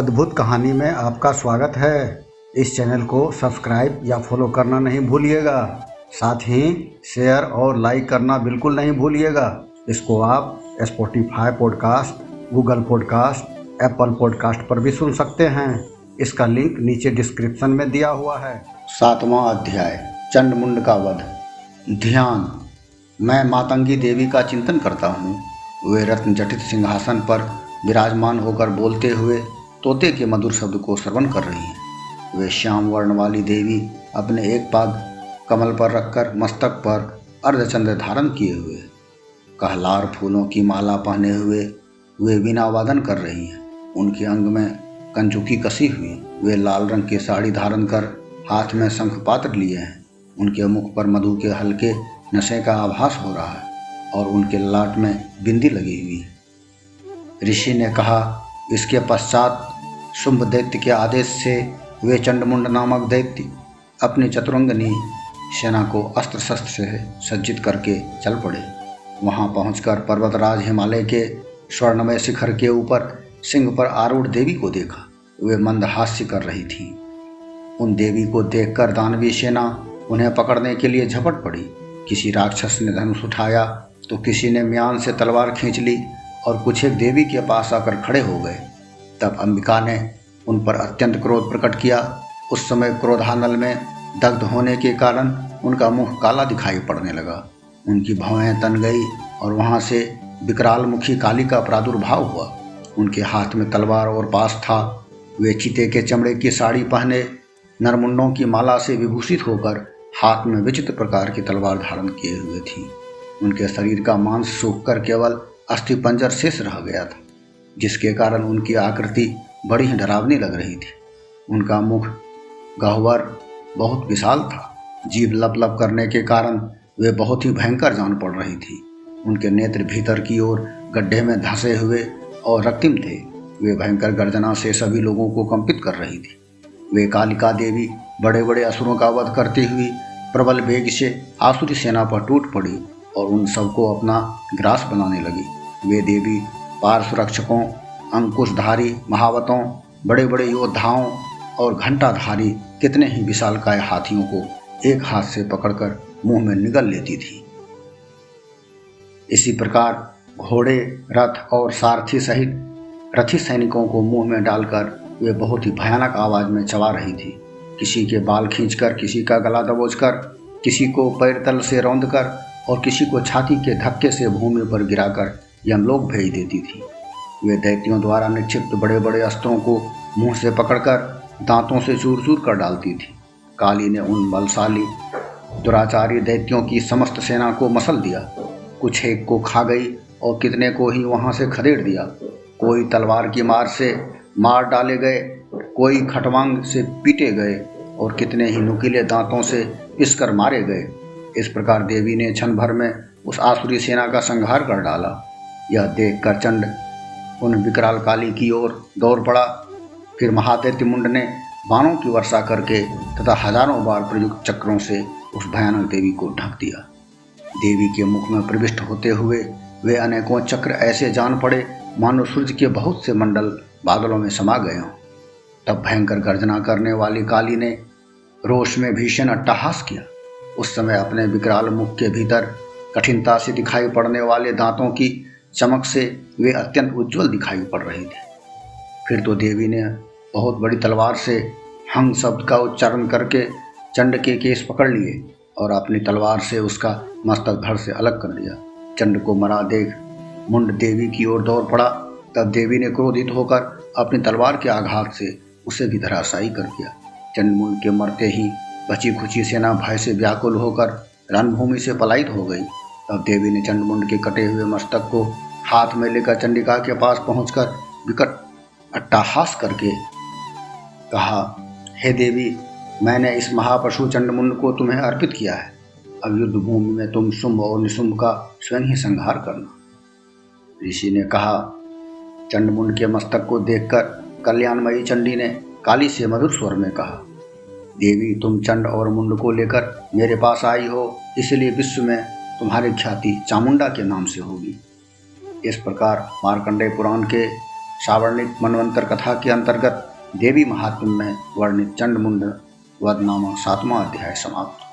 अद्भुत कहानी में आपका स्वागत है। इस चैनल को सब्सक्राइब या फॉलो करना नहीं भूलिएगा। साथ ही शेयर और लाइक करना बिल्कुल नहीं भूलिएगा। इसको आप Spotify podcast, Google podcast, Apple podcast पर भी सुन सकते हैं। इसका लिंक नीचे डिस्क्रिप्शन में दिया हुआ है। 7वां अध्याय, चंडमुंड का वध। ध्यान। मैं मातंगी देवी का चिंतन करता हूँ। वे रत्न जटित सिंहासन पर विराजमान होकर बोलते हुए तोते के मधुर शब्द को श्रवण कर रही हैं। वे श्याम वर्ण वाली देवी अपने एक पाद कमल पर रखकर मस्तक पर अर्धचंद्र धारण किए हुए, कहलार फूलों की माला पहने हुए वे वीणा वादन कर रही हैं। उनके अंग में कंचुकी कसी हुई। वे लाल रंग की साड़ी धारण कर हाथ में शंख पात्र लिए हैं। उनके मुख पर मधु के हल्के नशे का आभास हो रहा है और उनके ललाट में बिंदी लगी हुई है। ऋषि ने कहा, इसके पश्चात शुंभ दैत्य के आदेश से वे चंडमुंड नामक दैत्य अपनी चतुरंगनी सेना को अस्त्र शस्त्र से सज्जित करके चल पड़े। वहां पहुंचकर पर्वतराज हिमालय के स्वर्णमय शिखर के ऊपर सिंह पर आरूढ़ देवी को देखा। वे मंद हास्य कर रही थीं। उन देवी को देखकर दानवी सेना उन्हें पकड़ने के लिए झपट पड़ी। किसी राक्षस ने धनुष उठाया तो किसी ने म्यान से तलवार खींच ली और कुछ एक देवी के पास आकर खड़े हो गए। तब अंबिका ने उन पर अत्यंत क्रोध प्रकट किया। उस समय क्रोधानल में दग्ध होने के कारण उनका मुख काला दिखाई पड़ने लगा। उनकी भौहें तन गई और वहां से विकराल मुखी काली का प्रादुर्भाव हुआ। उनके हाथ में तलवार और पास था। वे चीते के चमड़े की साड़ी पहने नरमुंडों की माला से विभूषित होकर हाथ में विचित्र प्रकार की तलवार धारण किए हुए थी। उनके शरीर का मांस सूखकर केवल अस्थिपंजर शेष रह गया था, जिसके कारण उनकी आकृति बड़ी ही डरावनी लग रही थी। उनका मुख गह्वर बहुत विशाल था। जीभ लप लप करने के कारण वे बहुत ही भयंकर जान पड़ रही थी। उनके नेत्र भीतर की ओर गड्ढे में धंसे हुए और रक्तिम थे। वे भयंकर गर्जना से सभी लोगों को कंपित कर रही थी। वे कालिका देवी बड़े बड़े असुरों का वध करती हुई प्रबल वेग से आसुरी सेना पर टूट पड़ी और उन सबको अपना ग्रास बनाने लगी। वे देवी पार्श्वरक्षकों, अंकुशधारी महावतों, बड़े बड़े योद्धाओं और घंटाधारी कितने ही विशालकाय हाथियों को एक हाथ से पकड़कर मुंह में निगल लेती थी। इसी प्रकार घोड़े, रथ और सारथी सहित रथी सैनिकों को मुंह में डालकर वे बहुत ही भयानक आवाज में चबा रही थी। किसी के बाल खींचकर, किसी का गला दबोचकर, किसी को पैर तल से रौंदकर और किसी को छाती के धक्के से भूमि पर गिराकर यमलोक भेज देती थी। वे दैत्यों द्वारा निक्षिप्त बड़े बड़े अस्त्रों को मुंह से पकड़कर दांतों से चूर चूर कर डालती थी। काली ने उन बलशाली दुराचारी दैत्यों की समस्त सेना को मसल दिया। कुछ एक को खा गई और कितने को ही वहां से खदेड़ दिया। कोई तलवार की मार से मार डाले गए, कोई खटवांग से पीटे गए और कितने ही नुकीले दांतों से पिसकर मारे गए। इस प्रकार देवी ने क्षण भर में उस आसुरी सेना का संहार कर डाला। यह देखकर चंड उन विकराल काली की ओर दौड़ पड़ा। फिर महादैत्य मुंड ने बाणों की वर्षा करके तथा हजारों बार प्रयुक्त चक्रों से उस भयानक देवी को ढक दिया। देवी के मुख में प्रविष्ट होते हुए वे अनेकों चक्र ऐसे जान पड़े मानो सूर्य के बहुत से मंडल बादलों में समा गए हों। तब भयंकर गर्जना करने वाली काली ने रोष में भीषण अट्टहास किया। उस समय अपने विकराल मुख के भीतर कठिनता से दिखाई पड़ने वाले दांतों की चमक से वे अत्यंत उज्जवल दिखाई पड़ रही थी। फिर तो देवी ने बहुत बड़ी तलवार से हंग शब्द का उच्चारण करके चंड के केस पकड़ लिए और अपनी तलवार से उसका मस्तक धड़ से अलग कर दिया। चंड को मरा देख मुंड देवी की ओर दौड़ पड़ा। तब देवी ने क्रोधित होकर अपनी तलवार के आघात से उसे भी धराशायी कर दिया। चंडमुंड के मरते ही बची खुची सेना भय से व्याकुल होकर रणभूमि से पलायित हो गई। तब देवी ने चंडमुंड के कटे हुए मस्तक को हाथ में लेकर चंडिका के पास पहुंचकर विकट अट्टहास करके कहा, हे देवी, मैंने इस महापशु चंडमुंड को तुम्हें अर्पित किया है। अब युद्ध भूमि में तुम शुंभ और निशुंभ का स्वयं ही संहार करना। ऋषि ने कहा। चंडमुंड के मस्तक को देखकर कल्याणमयी चंडी ने काली से मधुर स्वर में कहा, देवी, तुम चंड और मुंड को लेकर मेरे पास आई हो, इसलिए विश्व में तुम्हारी ख्याति चामुंडा के नाम से होगी। इस प्रकार मार्कंडेय पुराण के सावर्णिक मनवंतर कथा के अंतर्गत देवी महात्म्य में वर्णित चंड मुंड वध नामक 7वां अध्याय समाप्त।